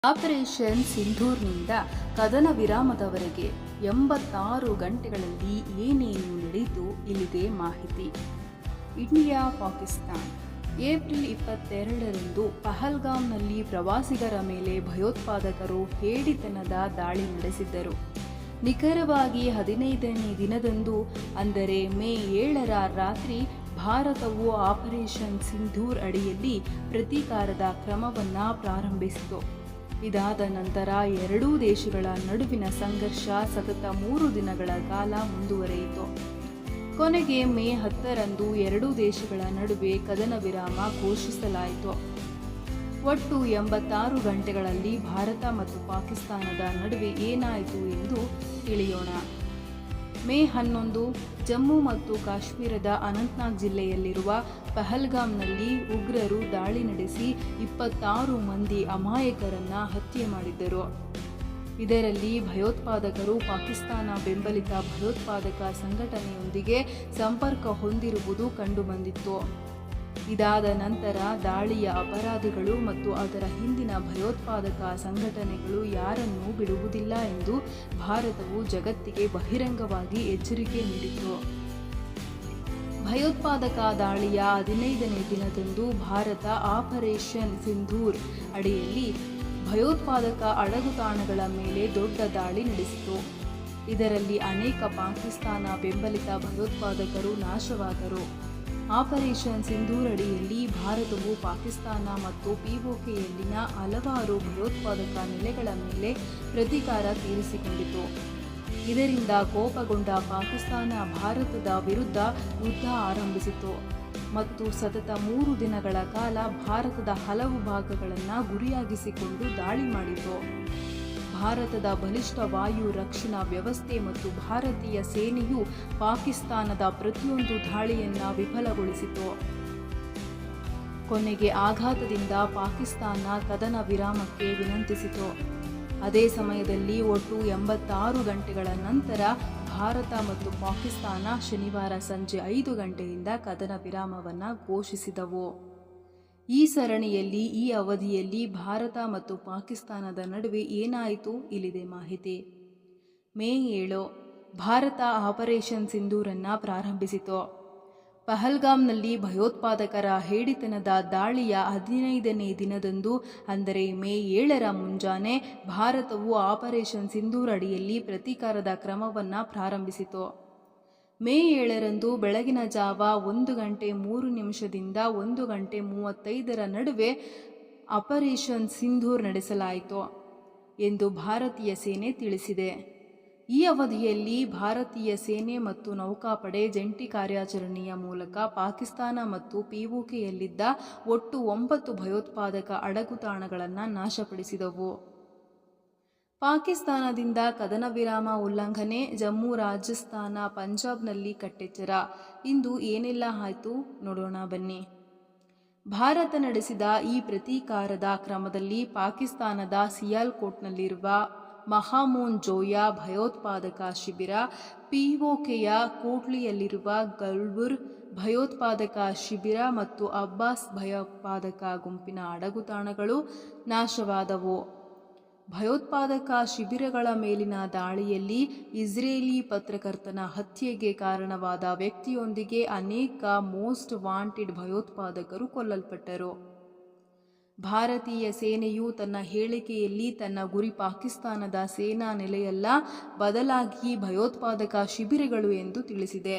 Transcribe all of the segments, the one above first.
Operation ಸಿಂಧೂರ್ನಿಂದ ಕದನ ವಿರಾಮದವರೆಗೆ 86 ಗಂಟೆಗಳಲ್ಲಿ ಏನೇನು ನಡೆಯಿತು ಇಲ್ಲಿದೆ ಮಾಹಿತಿ. ಇಂಡಿಯಾ ಪಾಕಿಸ್ತಾನ್ ಏಪ್ರಿಲ್ 22ರಂದು ಪಹಲ್ಗಾಮ್ನಲ್ಲಿ ಪ್ರವಾಸಿಗರ ಮೇಲೆ ಭಯೋತ್ಪಾದಕರು ಹೇಡಿತನದ ದಾಳಿ ನಡೆಸಿದ್ದರು. ನಿಖರವಾಗಿ 15ನೇ ದಿನದಂದು ಅಂದರೆ ಮೇ 7ರ ರಾತ್ರಿ ಭಾರತವು ಆಪರೇಷನ್ ಸಿಂಧೂರ್ ಅಡಿಯಲ್ಲಿ ಪ್ರತೀಕಾರದ ಕ್ರಮವನ್ನು ಪ್ರಾರಂಭಿಸಿತು. ಇದಾದ ನಂತರ ಎರಡೂ ದೇಶಗಳ ನಡುವಿನ ಸಂಘರ್ಷ ಸತತ 3 ದಿನಗಳ ಕಾಲ ಮುಂದುವರಿಯಿತು. ಕೊನೆಗೆ ಮೇ 10ರಂದು ಎರಡೂ ದೇಶಗಳ ನಡುವೆ ಕದನ ವಿರಾಮ ಘೋಷಿಸಲಾಯಿತು. ಒಟ್ಟು 86 ಗಂಟೆಗಳಲ್ಲಿ ಭಾರತ ಮತ್ತು ಪಾಕಿಸ್ತಾನದ ನಡುವೆ ಏನಾಯಿತು ಎಂದು ತಿಳಿಯೋಣ. ಮೇ 11 ಜಮ್ಮು ಮತ್ತು ಕಾಶ್ಮೀರದ ಅನಂತನಾಗ್ ಜಿಲ್ಲೆಯಲ್ಲಿರುವ ಪಹಲ್ಗಾಮ್ನಲ್ಲಿ ಉಗ್ರರು ದಾಳಿ ನಡೆಸಿ 26 ಮಂದಿ ಅಮಾಯಕರನ್ನ ಹತ್ಯೆ ಮಾಡಿದ್ದರು. ಇದರಲ್ಲಿ ಭಯೋತ್ಪಾದಕರು ಪಾಕಿಸ್ತಾನ ಬೆಂಬಲಿತ ಭಯೋತ್ಪಾದಕ ಸಂಘಟನೆಯೊಂದಿಗೆ ಸಂಪರ್ಕ ಹೊಂದಿರುವುದು ಕಂಡುಬಂದಿತ್ತು. ಇದಾದ ನಂತರ ದಾಳಿಯ ಅಪರಾಧಿಗಳು ಮತ್ತು ಅದರ ಹಿಂದಿನ ಭಯೋತ್ಪಾದಕ ಸಂಘಟನೆಗಳು ಯಾರನ್ನೂ ಬಿಡುವುದಿಲ್ಲ ಎಂದು ಭಾರತವು ಜಗತ್ತಿಗೆ ಬಹಿರಂಗವಾಗಿ ಎಚ್ಚರಿಕೆ ನೀಡಿತು. ಭಯೋತ್ಪಾದಕ ದಾಳಿಯ 15ನೇ ದಿನದಂದು ಭಾರತ ಆಪರೇಷನ್ ಸಿಂಧೂರ್ ಅಡಿಯಲ್ಲಿ ಭಯೋತ್ಪಾದಕ ಅಡಗುತಾಣಗಳ ಮೇಲೆ ದೊಡ್ಡ ದಾಳಿ ನಡೆಸಿತು. ಇದರಲ್ಲಿ ಅನೇಕ ಪಾಕಿಸ್ತಾನ ಬೆಂಬಲಿತ ಭಯೋತ್ಪಾದಕರು ನಾಶವಾದರು. ಆಪರೇಷನ್ ಸಿಂಧೂರ್ ಅಡಿಯಲ್ಲಿ ಭಾರತವು ಪಾಕಿಸ್ತಾನ ಮತ್ತು ಪಿಒಕೆಯಲ್ಲಿನ ಹಲವಾರು ಭಯೋತ್ಪಾದಕ ನೆಲೆಗಳ ಮೇಲೆ ಪ್ರತೀಕಾರ ತೀರಿಸಿಕೊಂಡಿತು. ಇದರಿಂದ ಕೋಪಗೊಂಡ ಪಾಕಿಸ್ತಾನ ಭಾರತದ ವಿರುದ್ಧ ಯುದ್ಧ ಆರಂಭಿಸಿತು ಮತ್ತು ಸತತ 3 ದಿನಗಳ ಕಾಲ ಭಾರತದ ಹಲವು ಭಾಗಗಳನ್ನು ಗುರಿಯಾಗಿಸಿಕೊಂಡು ದಾಳಿ ಮಾಡಿತು. ಭಾರತದ ಬಲಿಷ್ಠ ವಾಯು ರಕ್ಷಣಾ ವ್ಯವಸ್ಥೆ ಮತ್ತು ಭಾರತೀಯ ಸೇನೆಯು ಪಾಕಿಸ್ತಾನದ ಪ್ರತಿಯೊಂದು ದಾಳಿಯನ್ನು ವಿಫಲಗೊಳಿಸಿತು. ಕೊನೆಗೆ ಆಘಾತದಿಂದ ಪಾಕಿಸ್ತಾನ ಕದನ ವಿರಾಮಕ್ಕೆ ವಿನಂತಿಸಿತು. ಅದೇ ಸಮಯದಲ್ಲಿ ಒಟ್ಟು 86 ಗಂಟೆಗಳ ನಂತರ ಭಾರತ ಮತ್ತು ಪಾಕಿಸ್ತಾನ ಶನಿವಾರ ಸಂಜೆ 5 ಗಂಟೆಯಿಂದ ಕದನ ವಿರಾಮವನ್ನು ಘೋಷಿಸಿದವು. ಈ ಸರಣಿಯಲ್ಲಿ ಈ ಅವಧಿಯಲ್ಲಿ ಭಾರತ ಮತ್ತು ಪಾಕಿಸ್ತಾನದ ನಡುವೆ ಏನಾಯಿತು ಇಲ್ಲಿದೆ ಮಾಹಿತಿ. ಮೇ 7 ಭಾರತ ಆಪರೇಷನ್ ಸಿಂಧೂರನ್ನು ಪ್ರಾರಂಭಿಸಿತು. ಪಹಲ್ಗಾಮ್ನಲ್ಲಿ ಭಯೋತ್ಪಾದಕರ ಹೇಡಿತನದ ದಾಳಿಯ 15ನೇ ದಿನದಂದು ಅಂದರೆ ಮೇ 7ರ ಮುಂಜಾನೆ ಭಾರತವು ಆಪರೇಷನ್ ಸಿಂಧೂರ್ ಅಡಿಯಲ್ಲಿ ಪ್ರತೀಕಾರದ ಕ್ರಮವನ್ನು ಪ್ರಾರಂಭಿಸಿತು. ಮೇ 7ರಂದು ಬೆಳಗಿನ ಜಾವ 1 ಗಂಟೆ 3 ನಿಮಿಷದಿಂದ 1 ಗಂಟೆ 35ರ ನಡುವೆ ಆಪರೇಷನ್ ಸಿಂಧೂರ್ ನಡೆಸಲಾಯಿತು ಎಂದು ಭಾರತೀಯ ಸೇನೆ ತಿಳಿಸಿದೆ. ಈ ಅವಧಿಯಲ್ಲಿ ಭಾರತೀಯ ಸೇನೆ ಮತ್ತು ನೌಕಾಪಡೆ ಜಂಟಿ ಕಾರ್ಯಾಚರಣೆಯ ಮೂಲಕ ಪಾಕಿಸ್ತಾನ ಮತ್ತು ಪಿಒಕೆಯಲ್ಲಿದ್ದ ಒಟ್ಟು 9 ಭಯೋತ್ಪಾದಕ ಅಡಗುತಾಣಗಳನ್ನು ನಾಶಪಡಿಸಿದವು. ಪಾಕಿಸ್ತಾನದಿಂದ ಕದನ ವಿರಾಮ ಉಲ್ಲಂಘನೆ, ಜಮ್ಮು, ರಾಜಸ್ಥಾನ, ಪಂಜಾಬ್ನಲ್ಲಿ ಕಟ್ಟೆಚ್ಚರ. ಇಂದು ಏನೆಲ್ಲ ಆಯಿತು ನೋಡೋಣ ಬನ್ನಿ. ಭಾರತ ನಡೆಸಿದ ಈ ಪ್ರತೀಕಾರದ ಕ್ರಮದಲ್ಲಿ ಪಾಕಿಸ್ತಾನದ ಸಿಯಾಲ್ಕೋಟ್ನಲ್ಲಿರುವ ಮಹಾಮೂನ್ ಜೋಯಾ ಭಯೋತ್ಪಾದಕ ಶಿಬಿರ, ಪಿಒಕೆಯ ಕೋಟ್ಲಿಯಲ್ಲಿರುವ ಗಲ್ಬುರ್ ಭಯೋತ್ಪಾದಕ ಶಿಬಿರ ಮತ್ತು ಅಬ್ಬಾಸ್ ಭಯೋತ್ಪಾದಕ ಗುಂಪಿನ ಅಡಗುತಾಣಗಳು ನಾಶವಾದವು. ಭಯೋತ್ಪಾದಕ ಶಿಬಿರಗಳ ಮೇಲಿನ ದಾಳಿಯಲ್ಲಿ ಇಸ್ರೇಲಿ ಪತ್ರಕರ್ತನ ಹತ್ಯೆಗೆ ಕಾರಣವಾದ ವ್ಯಕ್ತಿಯೊಂದಿಗೆ ಅನೇಕ ಮೋಸ್ಟ್ ವಾಂಟೆಡ್ ಭಯೋತ್ಪಾದಕರು ಕೊಲ್ಲಲ್ಪಟ್ಟರು. ಭಾರತೀಯ ಸೇನೆಯು ತನ್ನ ಹೇಳಿಕೆಯಲ್ಲಿ ತನ್ನ ಗುರಿ ಪಾಕಿಸ್ತಾನದ ಸೇನಾ ನೆಲೆಯಲ್ಲ, ಬದಲಾಗಿ ಭಯೋತ್ಪಾದಕ ಶಿಬಿರಗಳು ಎಂದು ತಿಳಿಸಿದೆ.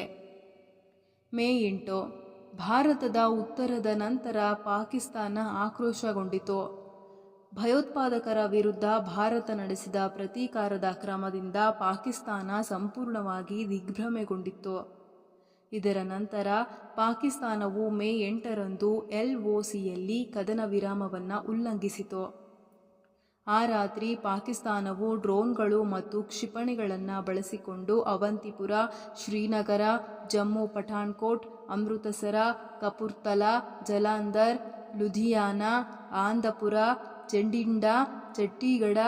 ಮೇ 8 ಭಾರತದ ಉತ್ತರದ ನಂತರ ಪಾಕಿಸ್ತಾನ ಆಕ್ರೋಶಗೊಂಡಿತು. ಭಯೋತ್ಪಾದಕರ ವಿರುದ್ಧ ಭಾರತ ನಡೆಸಿದ ಪ್ರತೀಕಾರದ ಕ್ರಮದಿಂದ ಪಾಕಿಸ್ತಾನ ಸಂಪೂರ್ಣವಾಗಿ ದಿಗ್ಭ್ರಮೆಗೊಂಡಿತ್ತು. ಇದರ ನಂತರ ಪಾಕಿಸ್ತಾನವು ಮೇ 8ರಂದು LOCಯಲ್ಲಿ ಕದನ ವಿರಾಮವನ್ನು ಉಲ್ಲಂಘಿಸಿತು. ಆ ರಾತ್ರಿ ಪಾಕಿಸ್ತಾನವು ಡ್ರೋನ್ಗಳು ಮತ್ತು ಕ್ಷಿಪಣಿಗಳನ್ನು ಬಳಸಿಕೊಂಡು ಅವಂತಿಪುರ, ಶ್ರೀನಗರ, ಜಮ್ಮು ಪಠಾಣ್ಕೋಟ್, ಅಮೃತಸರ, ಕಪೂರ್ತಲಾ, ಜಲಾಂಧರ್, ಲುಧಿಯಾನಾ, ಆನಂದಪುರ, ಚಂಡಿಂಡಾ, ಚಂಡೀಗಢ,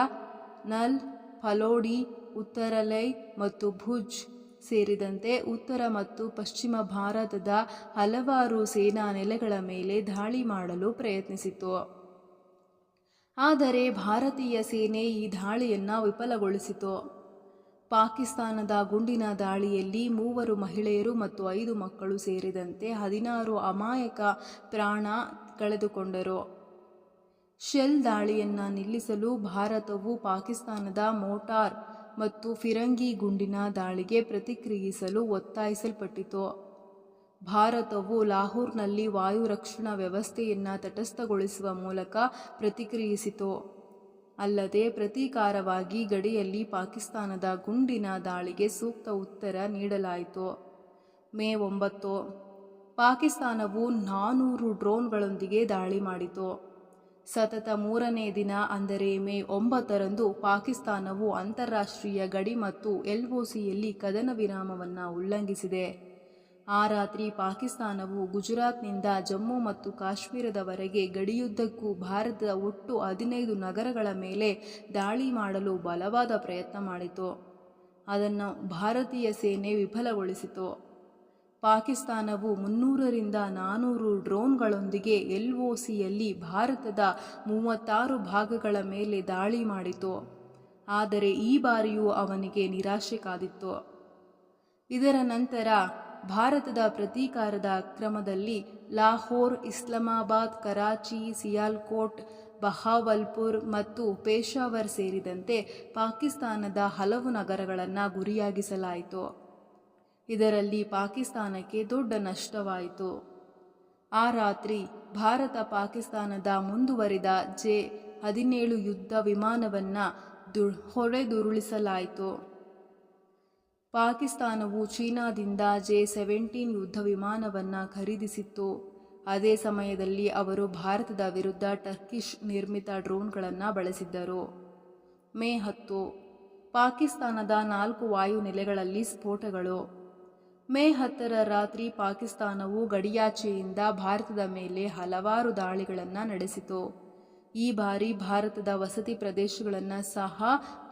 ನಲ್, ಫಲೋಡಿ, ಉತ್ತರಲೈ ಮತ್ತು ಭುಜ್ ಸೇರಿದಂತೆ ಉತ್ತರ ಮತ್ತು ಪಶ್ಚಿಮ ಭಾರತದ ಹಲವಾರು ಸೇನಾ ನೆಲೆಗಳ ಮೇಲೆ ದಾಳಿ ಮಾಡಲು ಪ್ರಯತ್ನಿಸಿತು. ಆದರೆ ಭಾರತೀಯ ಸೇನೆ ಈ ದಾಳಿಯನ್ನು ವಿಫಲಗೊಳಿಸಿತು. ಪಾಕಿಸ್ತಾನದ ಗುಂಡಿನ ದಾಳಿಯಲ್ಲಿ 3 ಮಹಿಳೆಯರು ಮತ್ತು 5 ಮಕ್ಕಳು ಸೇರಿದಂತೆ 16 ಅಮಾಯಕ ಪ್ರಾಣ ಕಳೆದುಕೊಂಡರು. ಶೆಲ್ ದಾಳಿಯನ್ನು ನಿಲ್ಲಿಸಲು ಭಾರತವು ಪಾಕಿಸ್ತಾನದ ಮೋಟಾರ್ ಮತ್ತು ಫಿರಂಗಿ ಗುಂಡಿನ ದಾಳಿಗೆ ಪ್ರತಿಕ್ರಿಯಿಸಲು ಒತ್ತಾಯಿಸಲ್ಪಟ್ಟಿತು. ಭಾರತವು ಲಾಹೋರ್ನಲ್ಲಿ ವಾಯು ರಕ್ಷಣಾ ವ್ಯವಸ್ಥೆಯನ್ನು ತಟಸ್ಥಗೊಳಿಸುವ ಮೂಲಕ ಪ್ರತಿಕ್ರಿಯಿಸಿತು. ಅಲ್ಲದೆ ಪ್ರತೀಕಾರವಾಗಿ ಗಡಿಯಲ್ಲಿ ಪಾಕಿಸ್ತಾನದ ಗುಂಡಿನ ದಾಳಿಗೆ ಸೂಕ್ತ ಉತ್ತರ ನೀಡಲಾಯಿತು. ಮೇ 9 ಪಾಕಿಸ್ತಾನವು 400 ಡ್ರೋನ್ಗಳೊಂದಿಗೆ ದಾಳಿ ಮಾಡಿತು. ಸತತ 3ನೇ ದಿನ ಅಂದರೆ ಮೇ 9ರಂದು ಪಾಕಿಸ್ತಾನವು ಅಂತಾರಾಷ್ಟ್ರೀಯ ಗಡಿ ಮತ್ತು LOCಯಲ್ಲಿ ಕದನ ವಿರಾಮವನ್ನು ಉಲ್ಲಂಘಿಸಿದೆ. ಆ ರಾತ್ರಿ ಪಾಕಿಸ್ತಾನವು ಗುಜರಾತ್ನಿಂದ ಜಮ್ಮು ಮತ್ತು ಕಾಶ್ಮೀರದವರೆಗೆ ಗಡಿಯುದ್ದಕ್ಕೂ ಭಾರತದ ಒಟ್ಟು 15 ನಗರಗಳ ಮೇಲೆ ದಾಳಿ ಮಾಡಲು ಬಲವಾದ ಪ್ರಯತ್ನ ಮಾಡಿತು. ಅದನ್ನು ಭಾರತೀಯ ಸೇನೆ ವಿಫಲಗೊಳಿಸಿತು. ಪಾಕಿಸ್ತಾನವು 300ರಿಂದ 400 ಡ್ರೋನ್ಗಳೊಂದಿಗೆ LOCಯಲ್ಲಿ ಭಾರತದ 36 ಭಾಗಗಳ ಮೇಲೆ ದಾಳಿ ಮಾಡಿತು. ಆದರೆ ಈ ಬಾರಿಯೂ ಅವನಿಗೆ ನಿರಾಶೆ ಕಾದಿತ್ತು. ಇದರ ನಂತರ ಭಾರತದ ಪ್ರತೀಕಾರದ ಕ್ರಮದಲ್ಲಿ ಲಾಹೋರ್, ಇಸ್ಲಾಮಾಬಾದ್, ಕರಾಚಿ, ಸಿಯಾಲ್ಕೋಟ್, ಬಹಾವಲ್ಪುರ್ ಮತ್ತು ಪೇಶಾವರ್ ಸೇರಿದಂತೆ ಪಾಕಿಸ್ತಾನದ ಹಲವು ನಗರಗಳನ್ನು ಗುರಿಯಾಗಿಸಲಾಯಿತು. ಇದರಲ್ಲಿ ಪಾಕಿಸ್ತಾನಕ್ಕೆ ದೊಡ್ಡ ನಷ್ಟವಾಯಿತು. ಆ ರಾತ್ರಿ ಭಾರತ ಪಾಕಿಸ್ತಾನದ ಮುಂದುವರಿದ J-17 ಯುದ್ಧ ವಿಮಾನವನ್ನು ಹೊಡೆದುರುಳಿಸಲಾಯಿತು. ಪಾಕಿಸ್ತಾನವು ಚೀನಾದಿಂದ J-17 ಯುದ್ಧ ವಿಮಾನವನ್ನು ಖರೀದಿಸಿತ್ತು. ಅದೇ ಸಮಯದಲ್ಲಿ ಅವರು ಭಾರತದ ವಿರುದ್ಧ ಟರ್ಕಿಷ್ ನಿರ್ಮಿತ ಡ್ರೋನ್ಗಳನ್ನು ಬಳಸಿದ್ದರು. ಮೇ 10 ಪಾಕಿಸ್ತಾನದ 4 ವಾಯುನೆಲೆಗಳಲ್ಲಿ ಸ್ಫೋಟಗಳು. ಮೇ 10ರ ರಾತ್ರಿ ಪಾಕಿಸ್ತಾನವು ಗಡಿಯಾಚೆಯಿಂದ ಭಾರತದ ಮೇಲೆ ಹಲವಾರು ದಾಳಿಗಳನ್ನು ನಡೆಸಿತು. ಈ ಬಾರಿ ಭಾರತದ ವಸತಿ ಪ್ರದೇಶಗಳನ್ನು ಸಹ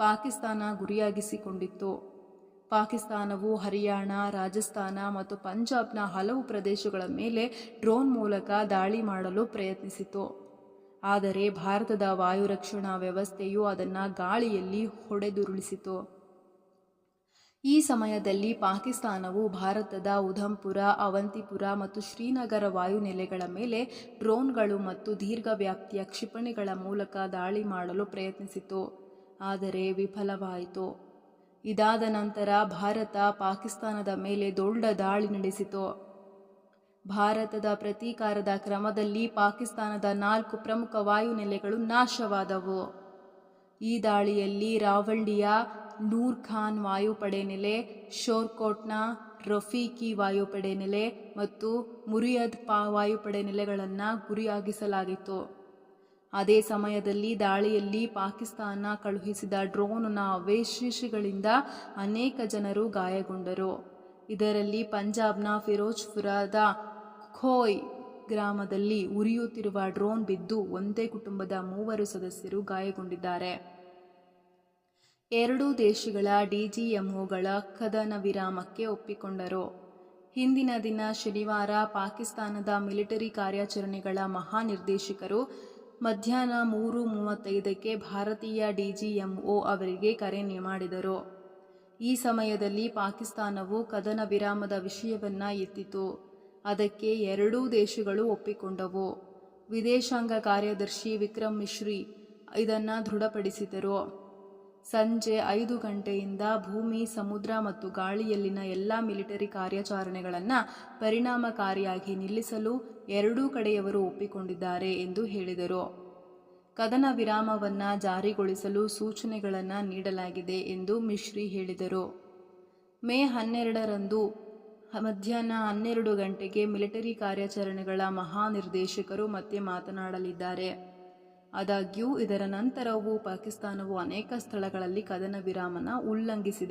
ಪಾಕಿಸ್ತಾನ ಗುರಿಯಾಗಿಸಿಕೊಂಡಿತ್ತು. ಪಾಕಿಸ್ತಾನವು ಹರಿಯಾಣ, ರಾಜಸ್ಥಾನ ಮತ್ತು ಪಂಜಾಬ್ನ ಹಲವು ಪ್ರದೇಶಗಳ ಮೇಲೆ ಡ್ರೋನ್ ಮೂಲಕ ದಾಳಿ ಮಾಡಲು ಪ್ರಯತ್ನಿಸಿತು. ಆದರೆ ಭಾರತದ ವಾಯು ರಕ್ಷಣಾ ವ್ಯವಸ್ಥೆಯು ಅದನ್ನು ಗಾಳಿಯಲ್ಲಿ ಹೊಡೆದುರುಳಿಸಿತು. ಈ ಸಮಯದಲ್ಲಿ ಪಾಕಿಸ್ತಾನವು ಭಾರತದ ಉಧಂಪುರ, ಅವಂತಿಪುರ ಮತ್ತು ಶ್ರೀನಗರ ವಾಯುನೆಲೆಗಳ ಮೇಲೆ ಡ್ರೋನ್ಗಳು ಮತ್ತು ದೀರ್ಘ ವ್ಯಾಪ್ತಿಯ ಕ್ಷಿಪಣಿಗಳ ಮೂಲಕ ದಾಳಿ ಮಾಡಲು ಪ್ರಯತ್ನಿಸಿತು. ಆದರೆ ವಿಫಲವಾಯಿತು. ಇದಾದ ನಂತರ ಭಾರತ ಪಾಕಿಸ್ತಾನದ ಮೇಲೆ ದೊಡ್ಡ ದಾಳಿ ನಡೆಸಿತು. ಭಾರತದ ಪ್ರತೀಕಾರದ ಕ್ರಮದಲ್ಲಿ ಪಾಕಿಸ್ತಾನದ 4 ಪ್ರಮುಖ ವಾಯುನೆಲೆಗಳು ನಾಶವಾದವು. ಈ ದಾಳಿಯಲ್ಲಿ ರಾವಲ್ಡಿಯಾ, ನೂರ್ ಖಾನ್ ವಾಯುಪಡೆ ನೆಲೆ, ಶೋರ್ಕೋಟ್ನ ರಫೀಕಿ ವಾಯುಪಡೆ ನೆಲೆ ಮತ್ತು ಮುರಿಯದ್ ವಾಯುಪಡೆ ನೆಲೆಗಳನ್ನು ಗುರಿಯಾಗಿಸಲಾಗಿತ್ತು. ಅದೇ ಸಮಯದಲ್ಲಿ ದಾಳಿಯಲ್ಲಿ ಪಾಕಿಸ್ತಾನ ಕಳುಹಿಸಿದ ಡ್ರೋನ್ನ ಅವಶೇಷಗಳಿಂದ ಅನೇಕ ಜನರು ಗಾಯಗೊಂಡರು. ಇದರಲ್ಲಿ ಪಂಜಾಬ್ನ ಫಿರೋಜ್ಪುರದ ಖೋಯ್ ಗ್ರಾಮದಲ್ಲಿ ಉರಿಯುತ್ತಿರುವ ಡ್ರೋನ್ ಬಿದ್ದು ಒಂದೇ ಕುಟುಂಬದ 3 ಸದಸ್ಯರು ಗಾಯಗೊಂಡಿದ್ದಾರೆ. ಎರಡೂ ದೇಶಗಳ DGMOಗಳ ಕದನ ವಿರಾಮಕ್ಕೆ ಒಪ್ಪಿಕೊಂಡರು. ಹಿಂದಿನ ದಿನ ಶನಿವಾರ ಪಾಕಿಸ್ತಾನದ ಮಿಲಿಟರಿ ಕಾರ್ಯಾಚರಣೆಗಳ ಮಹಾನಿರ್ದೇಶಕರು ಮಧ್ಯಾಹ್ನ 3:35ಕ್ಕೆ ಭಾರತೀಯ DGMO ಅವರಿಗೆ ಕರೆ ಮಾಡಿದರು. ಈ ಸಮಯದಲ್ಲಿ ಪಾಕಿಸ್ತಾನವು ಕದನ ವಿರಾಮದ ವಿಷಯವನ್ನು ಎತ್ತಿತು. ಅದಕ್ಕೆ ಎರಡೂ ದೇಶಗಳು ಒಪ್ಪಿಕೊಂಡವು. ವಿದೇಶಾಂಗ ಕಾರ್ಯದರ್ಶಿ ವಿಕ್ರಮ್ ಮಿಶ್ರಿ ಇದನ್ನು ದೃಢಪಡಿಸಿದರು. ಸಂಜೆ 5 ಗಂಟೆಯಿಂದ ಭೂಮಿ, ಸಮುದ್ರ ಮತ್ತು ಗಾಳಿಯಲ್ಲಿನ ಎಲ್ಲ ಮಿಲಿಟರಿ ಕಾರ್ಯಾಚರಣೆಗಳನ್ನು ಪರಿಣಾಮಕಾರಿಯಾಗಿ ನಿಲ್ಲಿಸಲು ಎರಡೂ ಕಡೆಯವರು ಒಪ್ಪಿಕೊಂಡಿದ್ದಾರೆ ಎಂದು ಹೇಳಿದರು. ಕದನ ವಿರಾಮವನ್ನು ಜಾರಿಗೊಳಿಸಲು ಸೂಚನೆಗಳನ್ನು ನೀಡಲಾಗಿದೆ ಎಂದು ಮಿಶ್ರಿ ಹೇಳಿದರು. ಮೇ 12ರಂದು ಮಧ್ಯಾಹ್ನ 12 ಗಂಟೆಗೆ ಮಿಲಿಟರಿ ಕಾರ್ಯಾಚರಣೆಗಳ ಮಹಾನಿರ್ದೇಶಕರು ಮತ್ತೆ ಮಾತನಾಡಲಿದ್ದಾರೆ. ಆದಾಗ್ಯೂ ಇದರ ನಂತರವೂ ಪಾಕಿಸ್ತಾನವು ಅನೇಕ ಸ್ಥಳಗಳಲ್ಲಿ ಕದನ ವಿರಾಮನ ಉಲ್ಲಂಘಿಸಿದೆ.